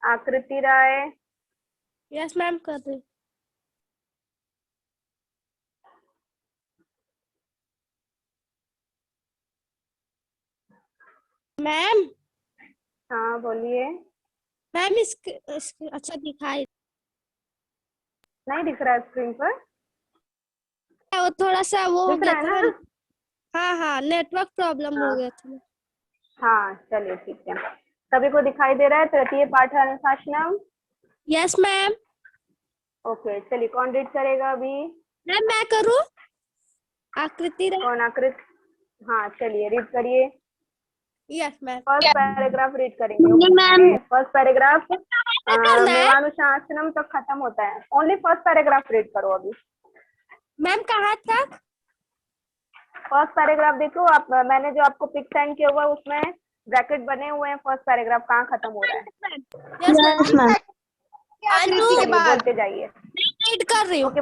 आकृति राय, yes ma'am कर रही। मैम हाँ बोलिए। मैम अच्छा दिखाई नहीं दिख रहा है स्क्रीन पर? वो थोड़ा सा वो हो दिख गया रहा है था ना? ना। हाँ हाँ नेटवर्क प्रॉब्लम हो हाँ गया था। हाँ चलिए ठीक है। सभी को दिखाई दे रहा है तृतीय पाठ अनुशासनम? Yes ma'am. ओके चलिए, कौन रीड करेगा अभी? मैम मैं करूँ? आकृति राय। कौन आकृति? हाँ चलिए रीड करिए। Yes ma'am. First paragraph read करेंगे। मैम ओके फर्स्ट पैराग्राफ क्या करना है मेवानुशासनम तक खत्म होता है। ओनली फर्स्ट पैराग्राफ रीड करो अभी। मैम? कहाँ तक? फर्स्ट पैराग्राफ देखो आप, मैंने जो आपको पिक सेंड किया हुआ है उसमें ब्रैकेट बने हुए हैं। फर्स्ट पैराग्राफ कहाँ खत्म हो रहा है? Yes ma'am. यस मैम चलिए बोलते जाइए। रीड कर रही हूँ। ओके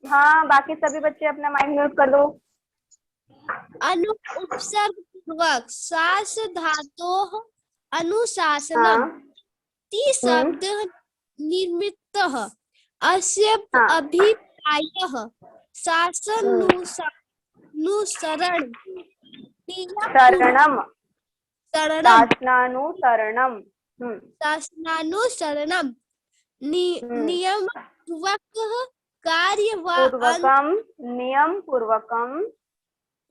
हाँ बाकी सभी बच्चे अपना माइक म्यूट कर दो। अनु उपसर्ग पूर्वक सास धातोः अनुशासनम हाँ ति शब्द निर्मितः अस्य अभिप्रायः शासनानुसरण शरणम, शरणम शासनानुसरणम। शासनानुसरणम नियमपूर्वक कार्य पूर्वकम, नियम पूर्वकम,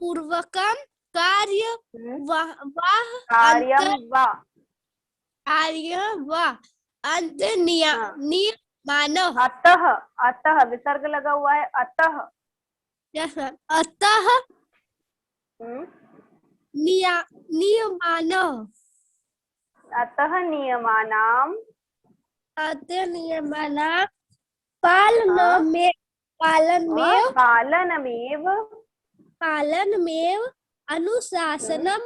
पूर्वकम कार्य कार्यम वा, अंत हाँ। नियमान। अतः, अतः विसर्ग लगा हुआ है अतः। अतः हम्म, नियमान अतः नियमानाम, अतः नियमाना पालनमेव पालनमेव, पालनमेव अनुशासनम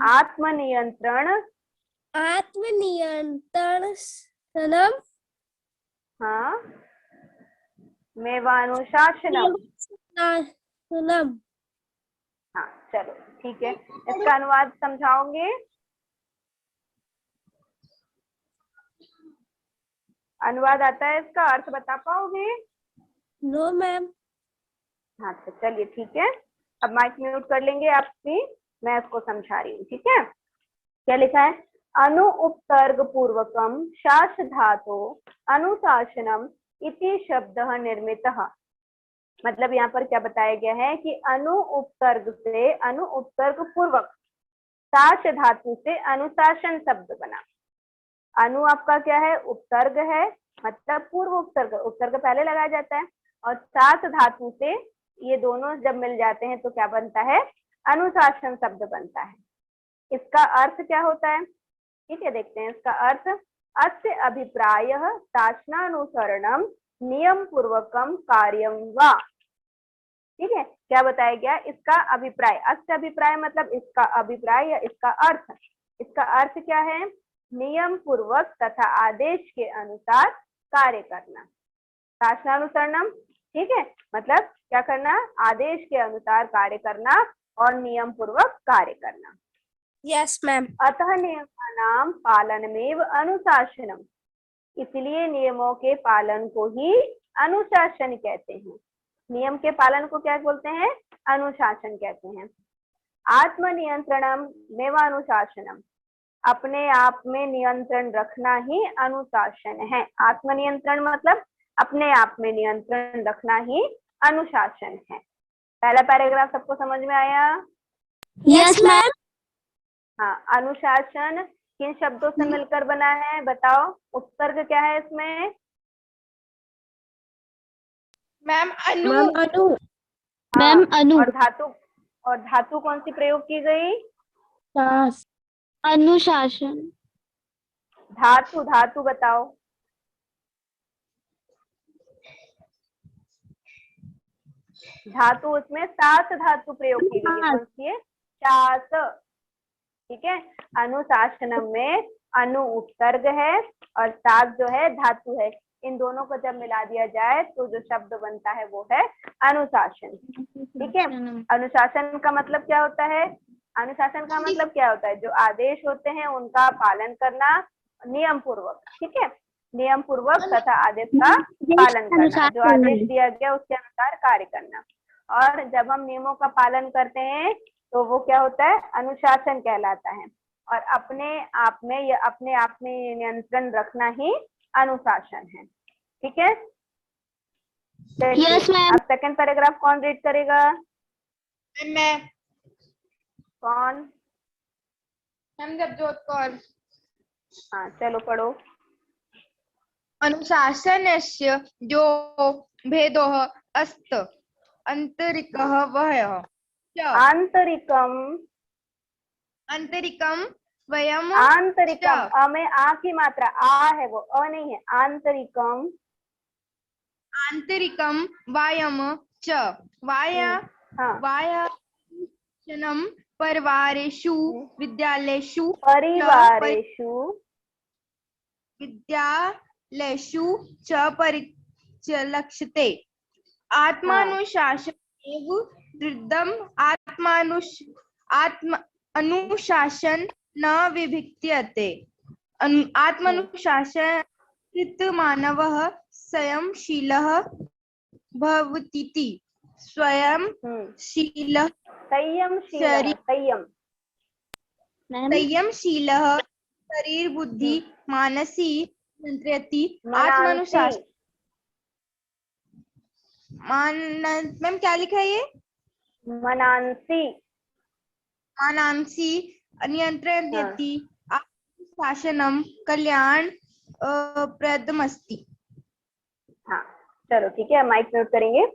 आत्मनियंत्रण, आत्मनियंत्रणम हाँ, मेवानुशासनम। हाँ चलो ठीक है, इसका अनुवाद समझाओगे? अनुवाद आता है इसका? अर्थ बता पाओगे? No ma'am. हाँ तो चलिए ठीक है, अब माइक म्यूट कर लेंगे आप भी, मैं इसको समझा रही हूँ। ठीक है, क्या लिखा है? अनु उपसर्ग पूर्वकम शास धातो अनुशासनम इति शब्द निर्मितः। मतलब यहाँ पर क्या बताया गया है कि अनु उपसर्ग से, अनु उपसर्ग पूर्वक शास धातु से अनुशासन शब्द बना। अनु आपका क्या है? उपसर्ग है, मतलब पूर्व उपसर्ग, उपसर्ग पहले लगाया जाता है, और शास धातु से ये दोनों जब मिल जाते हैं तो क्या बनता है? अनुशासन शब्द बनता है। इसका अर्थ क्या होता है? ठीक है देखते हैं इसका अर्थ। अस्य अभिप्रायः शासनानुसरणम नियम पूर्वकम कार्यम वा। ठीक है, क्या बताया गया? इसका अभिप्राय, अस्य अभिप्राय मतलब इसका अभिप्राय या इसका अर्थ। इसका अर्थ क्या है? नियम पूर्वक तथा आदेश के अनुसार कार्य करना। शासनानुसरणम, ठीक है, मतलब क्या करना? आदेश के अनुसार कार्य करना और नियम पूर्वक कार्य करना। Yes ma'am. अतः नियमानां पालनमेव अनुशासनम, इसलिए नियमों के पालन को ही अनुशासन कहते हैं। नियम के पालन को क्या बोलते हैं? अनुशासन कहते हैं। आत्मनियंत्रणम मेवानुशासनम, अपने आप में नियंत्रण रखना ही अनुशासन है। आत्मनियंत्रण मतलब अपने आप में नियंत्रण रखना ही अनुशासन है। पहला पैराग्राफ सबको समझ में आया? Yes ma'am. हाँ, अनुशासन किन शब्दों से मिलकर बना है बताओ? उपसर्ग क्या है इसमें? मैम अनु। हाँ, मैम अनु। और धातु कौन सी प्रयोग की गई? अनुशासन। धातु, धातु बताओ। धातु उसमें सास धातु प्रयोग की गई है। कौन सी है? शास। ठीक है, अनुशासनम में अनु उपसर्ग है और सास जो है धातु है। इन दोनों को जब मिला दिया जाए तो जो शब्द बनता है वो है अनुशासन। ठीक है, अनुशासन का मतलब क्या होता है? अनुशासन का मतलब क्या होता है? जो आदेश होते हैं उनका पालन करना नियम पूर्वक, ठीक है, नियम पूर्वक तथा आदेश का पालन करना, जो आदेश दिया गया उसके अनुसार कार्य करना। और जब हम नियमों का पालन करते हैं तो वो क्या होता है? अनुशासन कहलाता है। और अपने आप में नियंत्रण रखना ही अनुशासन है, ठीक है। Yes ma'am. अब सेकंड पैराग्राफ कौन रीड करेगा? मैं कौन? मैम जपजोत कौर। हाँ चलो पढ़ो। अनुशासनस्य जो भेदः अस्त आंतरिकः वयः च आंतरिकं वयम् आंतरिकम, अ में आ की मात्रा, आ है वो, अ नहीं है। आंतरिकम, आंतरिकं वायम च हाँ, वायाशनं परिवारेषु विद्यालयेषु च परिलक्ष्यते। आत्मानुशासनमेव दृढम् अनुशासन न विभिक्यते। आत्मानुशासित मानवः संयमशीलः भवतीति। संयमशीलः शरीर बुद्धि मानसी नियंत्रयति। आत्मानुशासन मैम क्या लिखा है ये? मनांसी नियंत्रयति। आत्मशासनम कल्याण प्रदमस्ति। हाँ चलो ठीक है, माइक म्यूट करेंगे।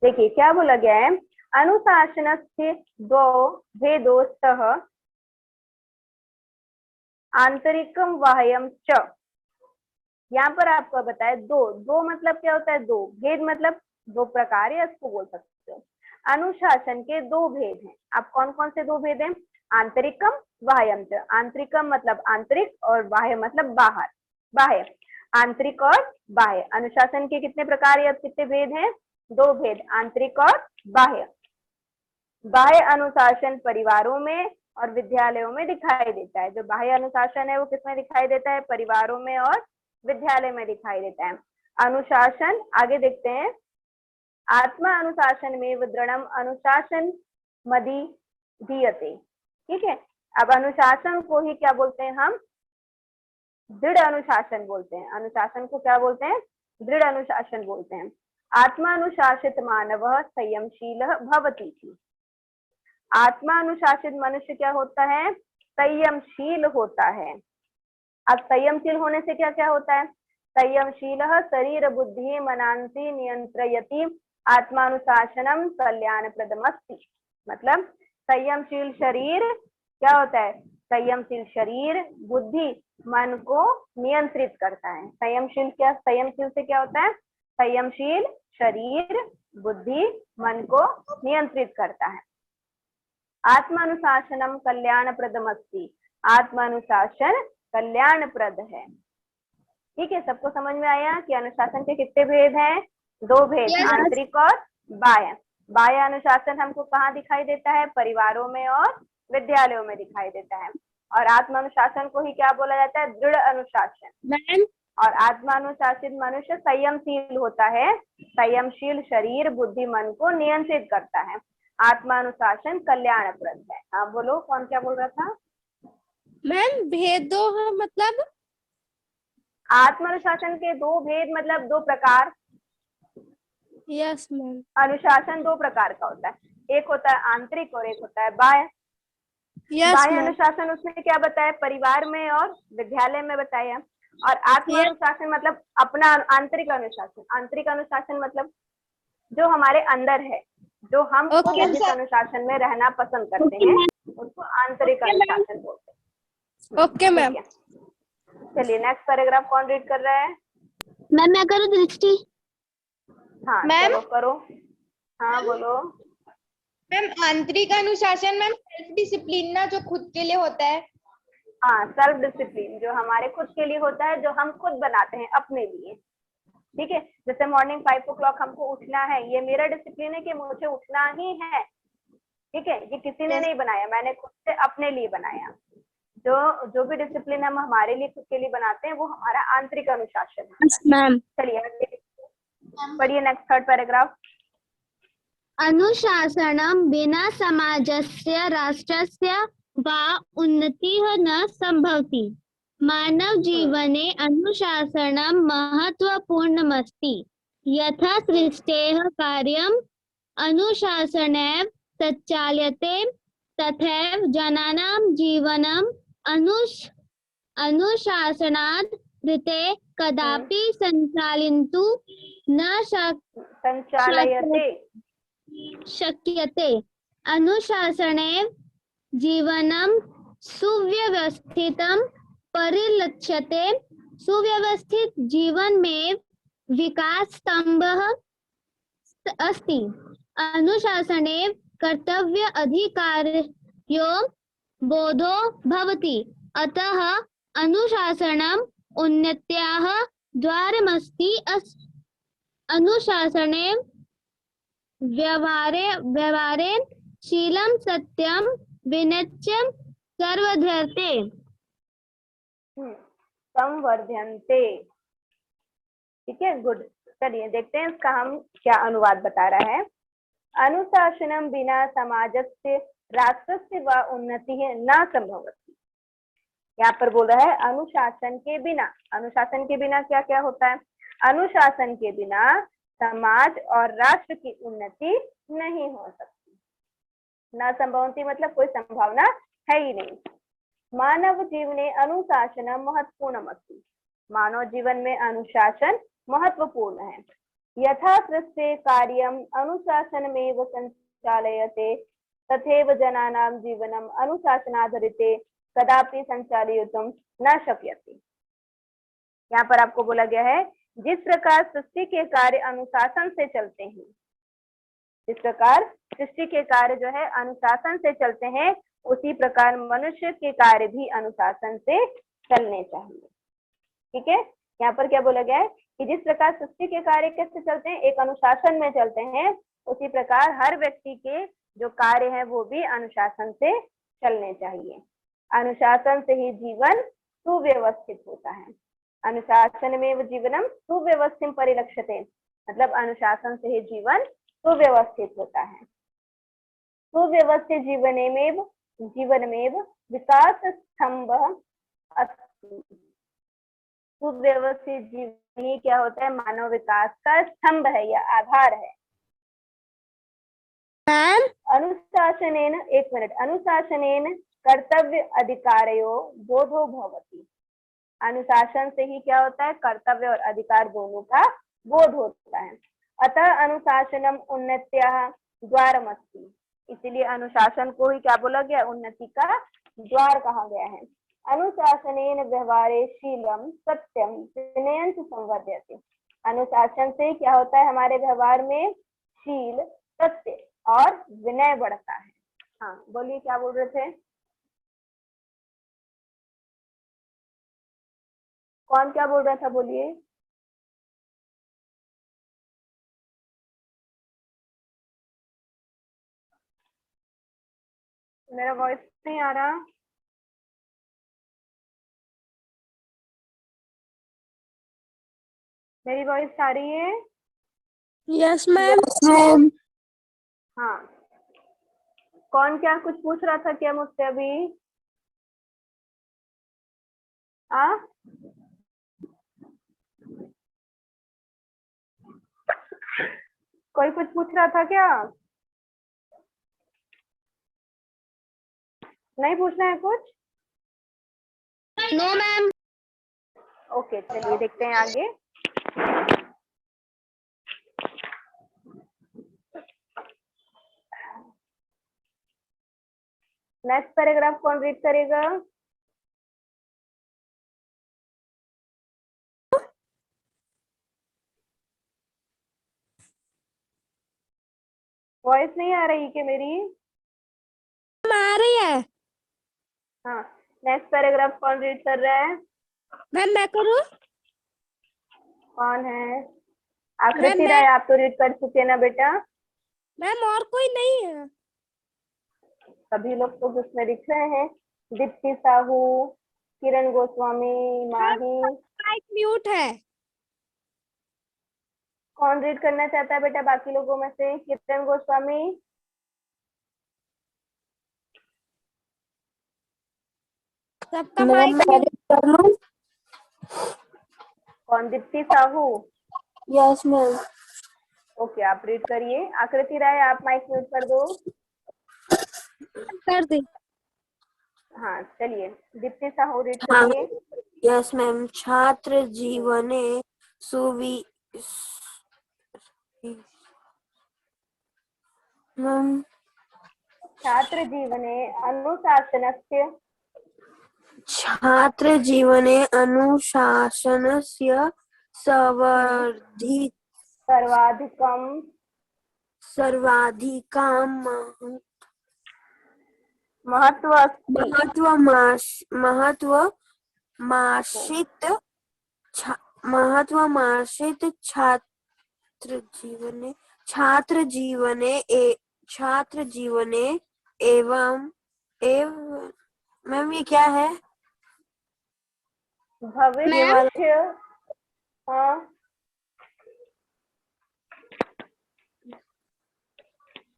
देखिए क्या बोला गया है? अनुशासनस्य द्वौ भेदौ स्तः आंतरिकम बाह्यम च। यहाँ पर आपको बताया दो मतलब क्या होता है? दो भेद मतलब दो प्रकार है, इसको बोल सकते हो। अनुशासन के दो भेद हैं। अब कौन कौन से दो भेद हैं? आंतरिकम बाह्यम च। आंतरिकम मतलब आंतरिक और बाह्य मतलब बाहर, बाह्य। आंतरिक और बाह्य। अनुशासन के कितने प्रकार या कितने भेद हैं? दो भेद, आंतरिक और बाह्य। बाह्य अनुशासन परिवारों में और विद्यालयों में दिखाई देता है। जो बाह्य अनुशासन है वो किसमें दिखाई देता है? परिवारों में और विद्यालय में दिखाई देता है। अनुशासन आगे देखते हैं। आत्मा अनुशासन में दृढ़म अनुशासन मदि दीयते, ठीक है। अब अनुशासन को ही क्या बोलते हैं हम? दृढ़ अनुशासन बोलते हैं। अनुशासन को क्या बोलते हैं? दृढ़ अनुशासन बोलते हैं। आत्मा अनुशासित मानव संयमशील भवति। आत्मा अनुशासित मनुष्य क्या होता है? संयमशील होता है। अब संयमशील होने से क्या क्या होता है? संयमशील शरीर बुद्धि मनांसी नियंत्रयति। आत्मानुशासनम कल्याणप्रदमस्ति। मतलब संयमशील शरीर क्या होता है? संयमशील शरीर बुद्धि मन को नियंत्रित करता है। संयमशील से क्या होता है? संयमशील शरीर बुद्धि मन को नियंत्रित करता है। आत्मानुशासनम कल्याणप्रदमस्ति। आत्मानुशासन कल्याणप्रद है, ठीक है। सबको समझ में आया कि अनुशासन के कितने भेद हैं? दो भेद, आंतरिक और बाह्य। बाह्य अनुशासन हमको कहाँ दिखाई देता है? परिवारों में और विद्यालयों में दिखाई देता है। और आत्मानुशासन को ही क्या बोला जाता है? दृढ़ अनुशासन। और आत्मानुशासित मनुष्य संयमशील होता है। संयमशील शरीर बुद्धि मन को नियंत्रित करता है। आत्मानुशासन कल्याणप्रद है। आप बोलो, कौन क्या बोल रहा था? मैम भेदों मतलब? आत्मानुशासन के दो भेद मतलब दो प्रकार। Yes ma'am. अनुशासन दो प्रकार का होता है, एक होता है आंतरिक और एक होता है बाह्य। बाह्य अनुशासन उसमें क्या बताया? परिवार में और विद्यालय में बताया। और आत्मा अनुशासन मतलब अपना आंतरिक अनुशासन। आंतरिक अनुशासन मतलब जो हमारे अंदर है, जो हम खुद जिस अनुशासन में रहना पसंद करते हैं उसको आंतरिक अनुशासन बोलते हैं। Okay ma'am. चलिए नेक्स्ट पैराग्राफ कौन रीड कर रहा है? मैं करूँ दृष्टि? हाँ चलो करो। हाँ बोलो। मैम आंतरिक अनुशासन मैम सेल्फ डिसिप्लिन ना, जो खुद के लिए होता है। हाँ सेल्फ डिसिप्लिन जो हमारे खुद के लिए होता है, जो हम खुद बनाते हैं अपने लिए, ठीक है। जैसे मॉर्निंग 5 o'clock हमको उठना है, ये मेरा डिसिप्लिन है कि मुझे उठना ही है। ठीक है, ये किसी ने नहीं बनाया, मैंने खुद से अपने लिए बनाया। जो भी डिसिप्लिन हम हमारे लिए खुद के लिए बनाते हैं वो हमारा आंतरिक अनुशासन है। मैम। चलिए आगे पढ़िए नेक्स्ट थर्ड पैराग्राफ। अनुशासनं विना समाजस्य राष्ट्रस्य वा उन्नतिः न सम्भवति। मानव जीवने अनुशासनं महत्वपूर्णमस्ति। यथा सृष्टेः कार्यम् अनुशासनेन सञ्चाल्यते तथैव जनानां जीवनम् अनुशासनात् ऋते कदापि सञ्चालयितुं न संचालयते शक्यते। अनुशासनेन जीवनं सुव्यवस्थितं परिलक्ष्यते। सुव्यवस्थित जीवन में विकास स्तंभः अस्ति। अनुशासनेन कर्तव्य अधिकार्यो बोधो भवति। अतः अनुशासनम् उन्नत्याः द्वारमस्ति। अनुशासनेन व्यवहारे शीलं सत्यं विनच्यं सर्वधर्ते संवर्धन्ते। ठीक है, गुड। चलिए देखते हैं इसका हम क्या अनुवाद बता रहा है। अनुशासनम बिना समाजस्य राष्ट्रस्य व उन्नतिः न संभवति। यहाँ पर बोल रहा है अनुशासन के बिना। अनुशासन के बिना क्या क्या होता है? अनुशासन के बिना समाज और राष्ट्र की उन्नति नहीं हो सकती। न संभवती मतलब कोई संभावना है ही नहीं। मानव जीवने अनुशासनम महत्वपूर्णमस्ति। मानव जीवन में अनुशासन महत्वपूर्ण है। यथा सृष्टे कार्यम अनुशासनमेव संचालयते तथैव जनानां जीवनम अनुशासनाधरिते कदापि संचालयितुं न शक्यते। यहाँ पर आपको बोला गया है जिस प्रकार सृष्टि के कार्य अनुशासन से चलते हैं, जिस प्रकार सृष्टि के कार्य जो है अनुशासन से चलते हैं, उसी प्रकार मनुष्य के कार्य भी अनुशासन से चलने चाहिए। ठीक है, यहाँ पर क्या बोला गया है कि जिस प्रकार सृष्टि के कार्य कैसे चलते हैं, एक अनुशासन में चलते हैं, उसी प्रकार हर व्यक्ति के जो कार्य है वो भी अनुशासन से चलने चाहिए। अनुशासन से ही जीवन सुव्यवस्थित होता है। अनुशासन में जीवनम सुव्यवस्थित परिलक्ष्यते, मतलब अनुशासन से ही जीवन सुव्यवस्थित होता है। सुव्यवस्थित जीवनमेव विकास स्तंभ अस्ति। सुव्यवस्थित जीवन ही क्या होता है? मानव विकास का स्तंभ है या आधार है। अनुशासनेन, एक मिनट, अनुशासनेन कर्तव्य अधिकारयो बोधो भवति। अनुशासन से ही क्या होता है? कर्तव्य और अधिकार दोनों का बोध होता है। अतः अनुशासनम उन्नत्याः द्वारमस्ति। इसीलिए अनुशासन को ही क्या बोला गया? उन्नति का द्वार कहा गया है। अनुशासनेन व्यवहारे शीलम सत्यम विनयं च संवर्धयते। अनुशासन से क्या होता है? हमारे व्यवहार में शील, सत्य और विनय बढ़ता है। हाँ बोलिए, क्या बोल रहे थे? कौन क्या बोल रहा था? बोलिए। मेरा वॉइस नहीं आ रहा? मेरी वॉइस आ रही है? Yes ma'am. हाँ, कौन क्या कुछ पूछ रहा था क्या मुझसे अभी? कोई कुछ पूछ रहा था क्या? नहीं पूछना है कुछ? No ma'am. ओके, चलिए देखते हैं आगे। नेक्स्ट पैराग्राफ कौन रीड करेगा? वॉइस नहीं आ रही क्या मेरी? आ रही है। हाँ, नेक्स्ट पैराग्राफ कौन रीड कर रहा है? मैम मैं करूँ? कौन है? आकृति राय, आप तो रीड कर चुके ना बेटा। मैम और कोई नहीं है। सभी लोग तो उसमें लिख रहे हैं। दीप्ति साहू, किरण गोस्वामी, माही। माइक म्यूट है। कौन रीड करना चाहता है बेटा बाकी लोगों में से? किरण गोस्वामी, सबका मैम माइक मैं read कर लूं? कौन? Deepti Sahu. Yes ma'am. Okay, आप रीड करिए। आकृति राय, आप माइक म्यूट कर दो। कर दी। हाँ चलिए, दीप्ति साहू रीड हाँ करिए। Yes ma'am. छात्र जीवने सुवि मैम छात्र जीवने अनुशासनस्य छात्र जीवने अनुशासनस्य सर्वाधिकं सर्वाधिकं महत्व महत्व महत्वमासीत् छात्र जीवने एवं मैम ये क्या है? भविष्य। हाँ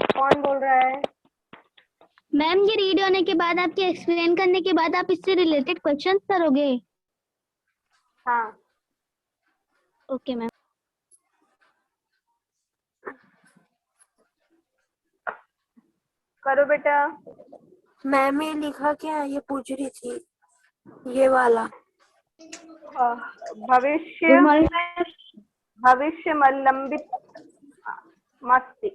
कौन बोल रहा है? मैम ये रीड होने के बाद आपके एक्सप्लेन करने के बाद आप इससे रिलेटेड क्वेश्चंस करोगे? हाँ ओके मैम। करो बेटा। मैम ये लिखा क्या है? ये पूछ रही थी, ये वाला। भविष्य भविष्य मल्लंबित मस्ती।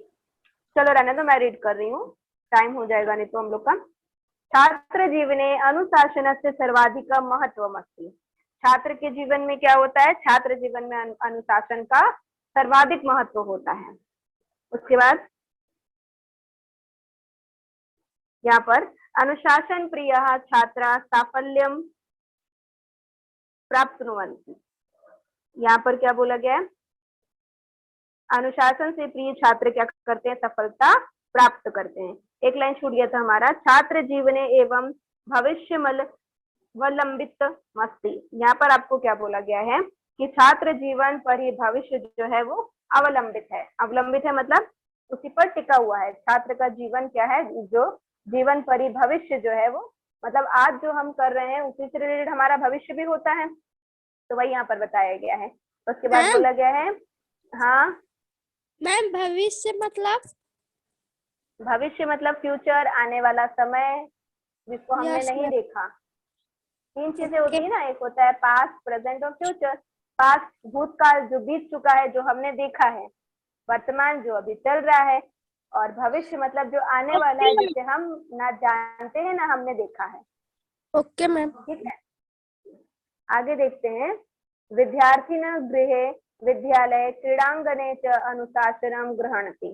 चलो रहने दो, मैं रीड कर रही हूँ, टाइम हो जाएगा नहीं तो हम लोग का। छात्र जीवने अनुशासनस्य सर्वाधिकं महत्वमस्ति। छात्र के जीवन में क्या होता है? छात्र जीवन में अनुशासन का सर्वाधिक महत्व होता है। उसके बाद यहाँ पर अनुशासन प्रिय छात्रा साफल्यम प्राप्नुवन्ति। यहाँ पर क्या बोला गया है? अनुशासन से प्रिय छात्र क्या करते हैं? सफलता प्राप्त करते हैं। एक लाइन छूट गया था हमारा, छात्र जीवने एवं भविष्य मल्लंबित मस्ती। यहाँ पर आपको क्या बोला गया है कि छात्र जीवन पर ही भविष्य जो है वो अवलंबित है। अवलंबित है मतलब उसी पर टिका हुआ है। छात्र का जीवन क्या है? जो जीवन पर ही भविष्य जो है वो, मतलब आज जो हम कर रहे हैं उसी से रिलेटेड हमारा भविष्य भी होता है, तो वही यहाँ पर बताया गया है। उसके बाद बोला गया है, हाँ मैम भविष्य मतलब? भविष्य मतलब फ्यूचर, आने वाला समय जिसको हमने Yes, नहीं ma'am. देखा। तीन चीजें होती है ना, एक होता है पास्ट, प्रेजेंट और फ्यूचर। पास्ट भूतकाल जो बीत चुका है, जो हमने देखा है। वर्तमान जो अभी चल रहा है। और भविष्य मतलब जो आने वाला है, जिसे हम ना जानते हैं ना हमने देखा है। Okay ma'am. ठीक है, आगे देखते हैं। विद्यार्थिनः गृहे विद्यालय क्रीडांगणे च अनुशासनम गृह्णन्ति।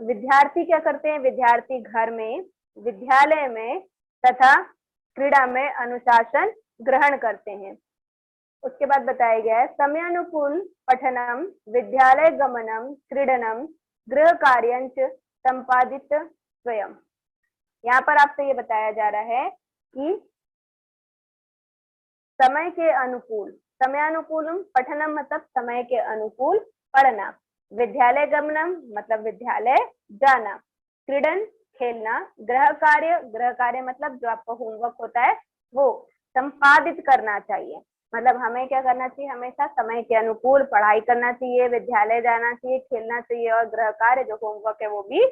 विद्यार्थी क्या करते हैं? विद्यार्थी घर में, विद्यालय में तथा क्रीड़ा में अनुशासन ग्रहण करते हैं। उसके बाद बताया गया है, समयानुकूल पठनम विद्यालय गमनम क्रीडनम गृह कार्यंच संपादित स्वयं। यहाँ पर आपसे ये बताया जा रहा है कि समय के अनुकूल, समयानुकूलम पठनम मतलब समय के अनुकूल पढ़ना, विद्यालय गमनम मतलब विद्यालय जाना, क्रीडन खेलना, गृह कार्य मतलब जो आपका होमवर्क होता है वो संपादित करना चाहिए। मतलब हमें क्या करना चाहिए? हमेशा समय के अनुकूल पढ़ाई करना चाहिए, विद्यालय जाना चाहिए, खेलना चाहिए और गृह कार्य जो होमवर्क है वो भी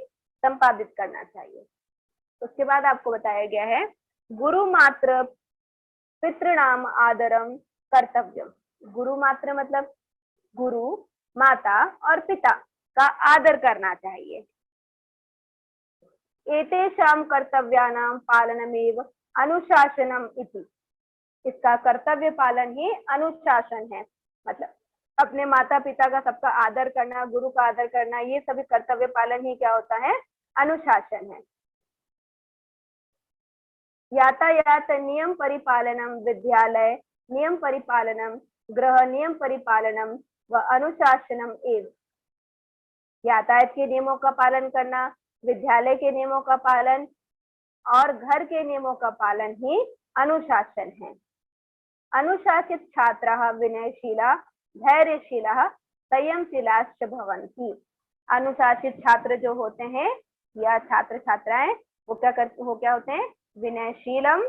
संपादित करना चाहिए। उसके बाद आपको बताया गया है, गुरु मात्र पितृणाम आदरम कर्तव्यम। गुरु मात्र मतलब गुरु, माता और पिता का आदर करना चाहिए। एतेषां कर्तव्यानां पालनमेव अनुशासनम इति। इसका कर्तव्य पालन ही अनुशासन है। मतलब अपने माता पिता का सबका आदर करना, गुरु का आदर करना, ये सभी कर्तव्य पालन ही क्या होता है? अनुशासन है। यातायात नियम परिपालनम विद्यालय नियम परिपालनम गृह नियम परिपालनम व अनुशासनम एव। यातायात के नियमों का पालन करना, विद्यालय के नियमों का पालन और घर के नियमों का पालन ही अनुशासन है। अनुशासित छात्राः विनयशीला धैर्यशीला संयमशीलाश्च भवन्ति। अनुशासित छात्र जो होते हैं या छात्र छात्राएं वो क्या होते हैं? विनयशीलम,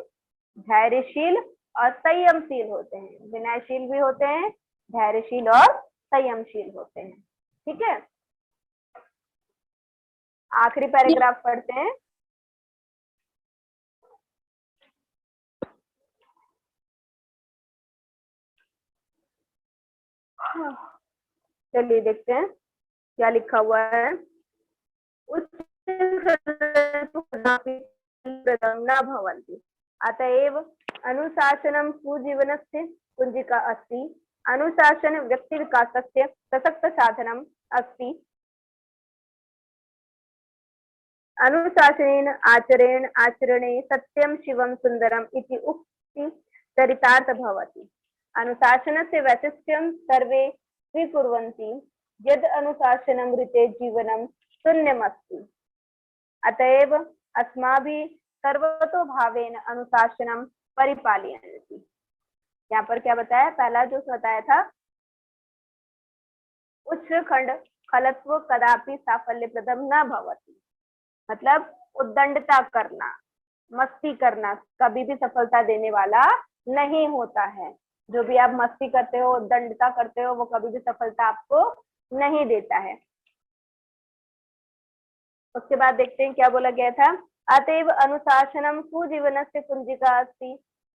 धैर्यशील और संयमशील होते हैं। विनयशील भी होते हैं, धैर्यशील और संयमशील होते हैं। ठीक है, आखिरी पैराग्राफ पढ़ते हैं। चलिए देखते हैं क्या लिखा हुआ है। न भवन्ति, अतएव अनुशासनं सुजीवनस्य कुंजिका अस्ति। अनुशासन व्यक्ति विकासस्य सशक्त साधनम् अस्ति। अनुशासनेन आचरणे सत्यं शिवं सुंदरम इति उक्ति चरितार्थ भवति। अनुशासनस्य वैशिष्ट्यं सर्वे स्वीकुर्वन्ति। यद् अनुशासनं ऋते जीवनं शून्यमस्ति। अतएव अस्माभिः सर्वतो भावेन अनुशासनं परिपालयन्ति। यहाँ पर क्या बताया? पहला जो बताया था, उच्छृंखल खलत्व कदापि साफल्यप्रदं न भवति। मतलब उद्दंडता करना, मस्ती करना कभी भी सफलता देने वाला नहीं होता है। जो भी आप मस्ती करते हो, उद्दंडता करते हो, वो कभी भी सफलता आपको नहीं देता है। उसके बाद देखते हैं क्या बोला गया था। अतएव अनुशासनम सुजीवनस्य कुंजिका अस्ति।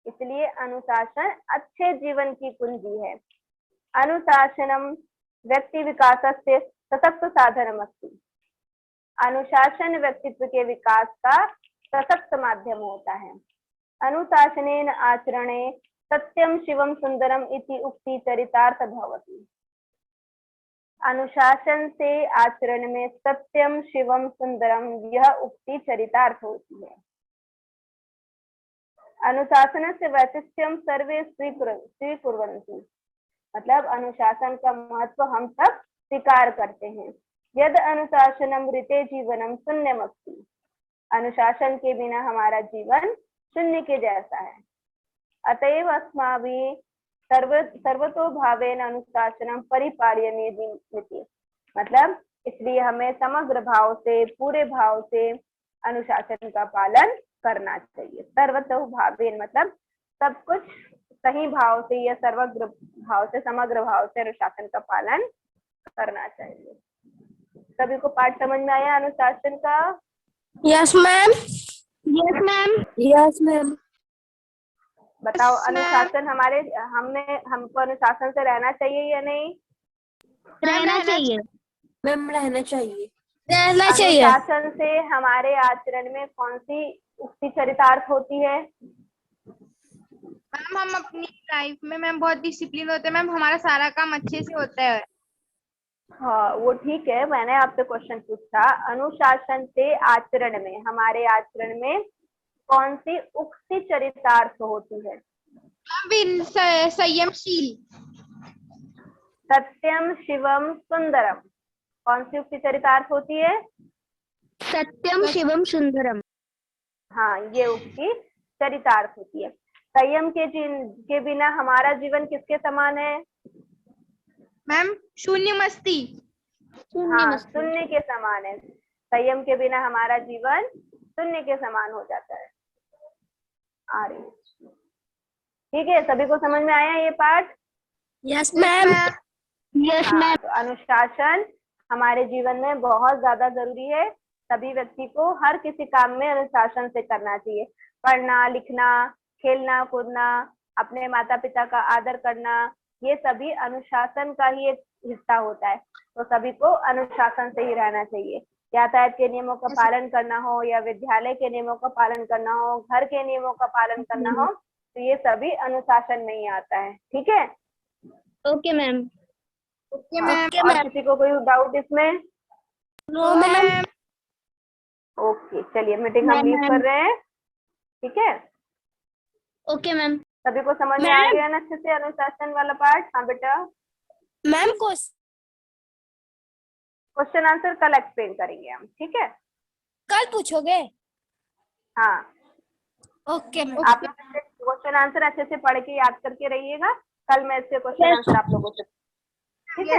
इसलिए अनुशासन अच्छे जीवन की कुंजी है। अनुशासनम व्यक्ति विकासस्य सशक्त साधनम अस्ति। अनुशासन व्यक्तित्व के विकास का सशक्त माध्यम होता है। अनुशासनेन आचरणे सत्यम शिवम सुंदरम इति उक्ति चरितार्थ भवति। अनुशासन से आचरण में सत्यम शिवम सुंदरम यह उक्ति चरितार्थ होती है। अनुशासन से वैशिष्ट्यम सर्वे स्वीकुर्वन्ति। मतलब अनुशासन का महत्व हम सब स्वीकार करते हैं। यद अनुशासनम ऋते जीवनम शून्यमस्ति। अनुशासन के बिना हमारा जीवन शून्य के जैसा है। अतएव अस्माभिः सर्वतो भावेन अनुशासनम परिपालयन्ति। मतलब इसलिए हमें समग्र भाव से, पूरे भाव से अनुशासन का पालन करना चाहिए। सर्वतो भावेन मतलब सब कुछ सही भाव से या सर्वग्र भाव से, समग्र भाव से अनुशासन का पालन करना चाहिए। सभी को पाठ समझ में आया अनुशासन का? Yes ma'am. Yes ma'am. Yes ma'am. बताओ Yes, ma'am. अनुशासन हमको अनुशासन से रहना चाहिए या नहीं? रहना चाहिए। मैम रहना चाहिए। रहना चाहिए। अनुशासन से हमारे आचरण में कौन सी उक्ति चरितार्थ होती है? मैम हम अपनी लाइफ में मैम बहुत डिसिप्लिन होते हैं मैम, हमारा सारा काम अच्छे से होता है। हाँ वो ठीक है, मैंने आपसे क्वेश्चन पूछा अनुशासन से आचरण में, हमारे आचरण में कौन सी उक्ति चरितार्थ होती है? संयमशील। सत्यम शिवम सुंदरम कौन सी उक्ति चरितार्थ होती है? सत्यम शिवम सुंदरम। हाँ ये उक्ति चरितार्थ होती है। संयम के बिना हमारा जीवन किसके समान है? मैम शून्य मस्ती। हाँ शून्य के समान है। संयम के बिना हमारा जीवन शून्य के समान हो जाता है। आ रही है, ठीक है, सभी को समझ में आया ये पाठ? Yes ma'am. यस हाँ, मैम। तो अनुशासन हमारे जीवन में बहुत ज्यादा जरूरी है। सभी व्यक्ति को हर किसी काम में अनुशासन से करना चाहिए। पढ़ना, लिखना, खेलना कूदना, अपने माता पिता का आदर करना, ये सभी अनुशासन का ही एक हिस्सा होता है। तो सभी को अनुशासन से ही रहना चाहिए। यातायात के नियमों का पालन करना हो या विद्यालय के नियमों का पालन करना हो, घर के नियमों का पालन करना हो, तो ये सभी अनुशासन में ही आता है। ठीक है, ओके मैम। ओके हाँ, मैम। और किसी को कोई डाउट इसमें? No ma'am. ओके चलिए मीटिंग हम लीव कर रहे हैं। ठीक है, ओके मैम। सभी को समझ में आ गया ना अच्छे से अनुशासन वाला पार्ट? हाँ बेटा, मैम क्वेश्चन आंसर कल एक्सप्लेन करेंगे हम। ठीक है, कल पूछोगे? हाँ, ओके मैम। आप लोग क्वेश्चन आंसर अच्छे से पढ़ के याद करके रहिएगा। कल मैं इसके क्वेश्चन आंसर आप लोगों से, ठीक है?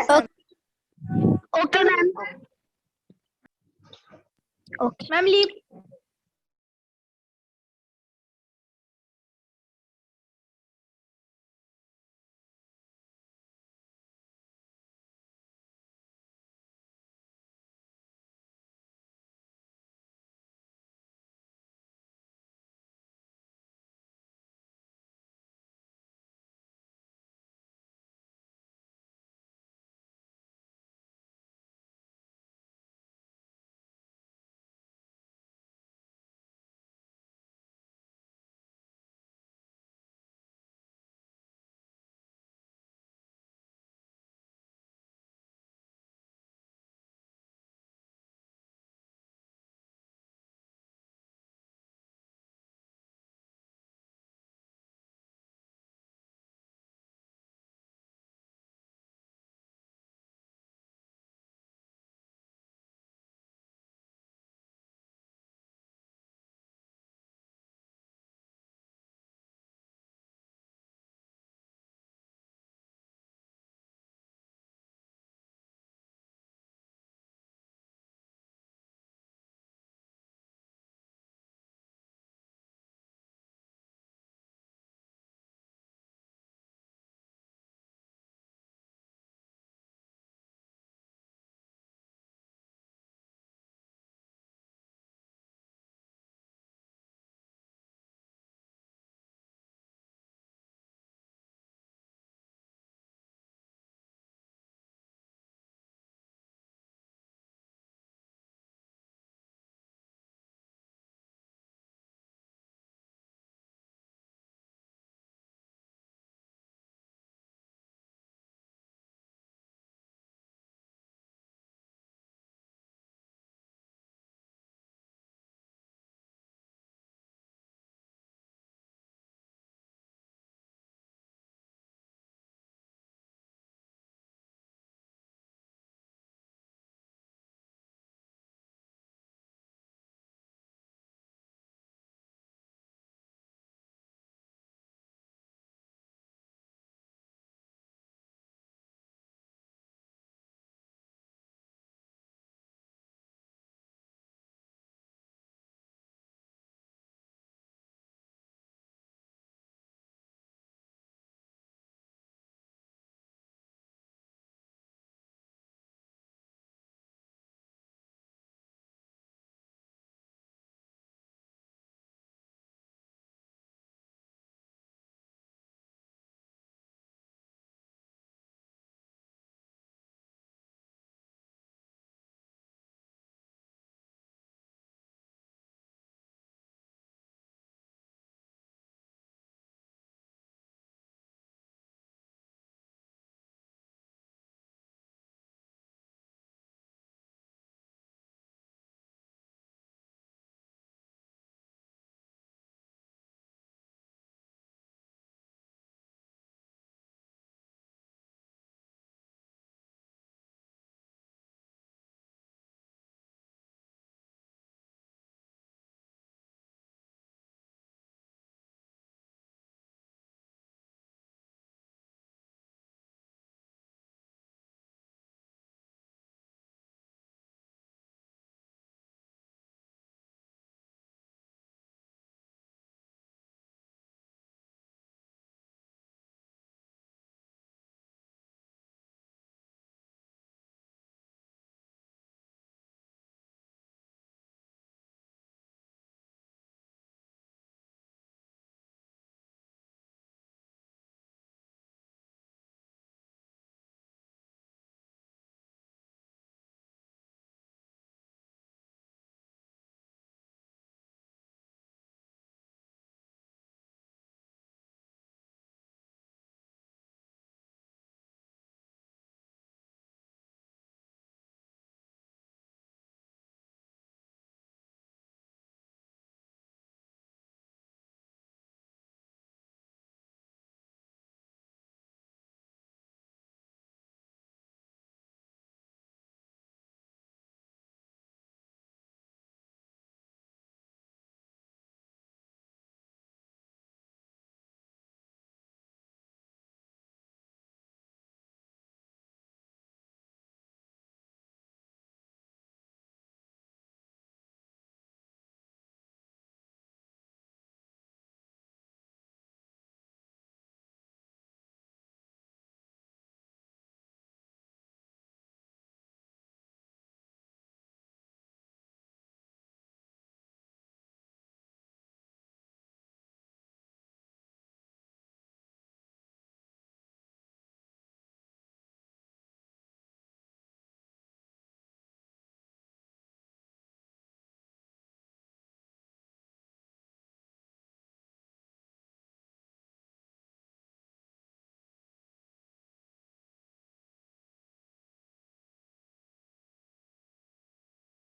Okay ma'am. Ma'am leave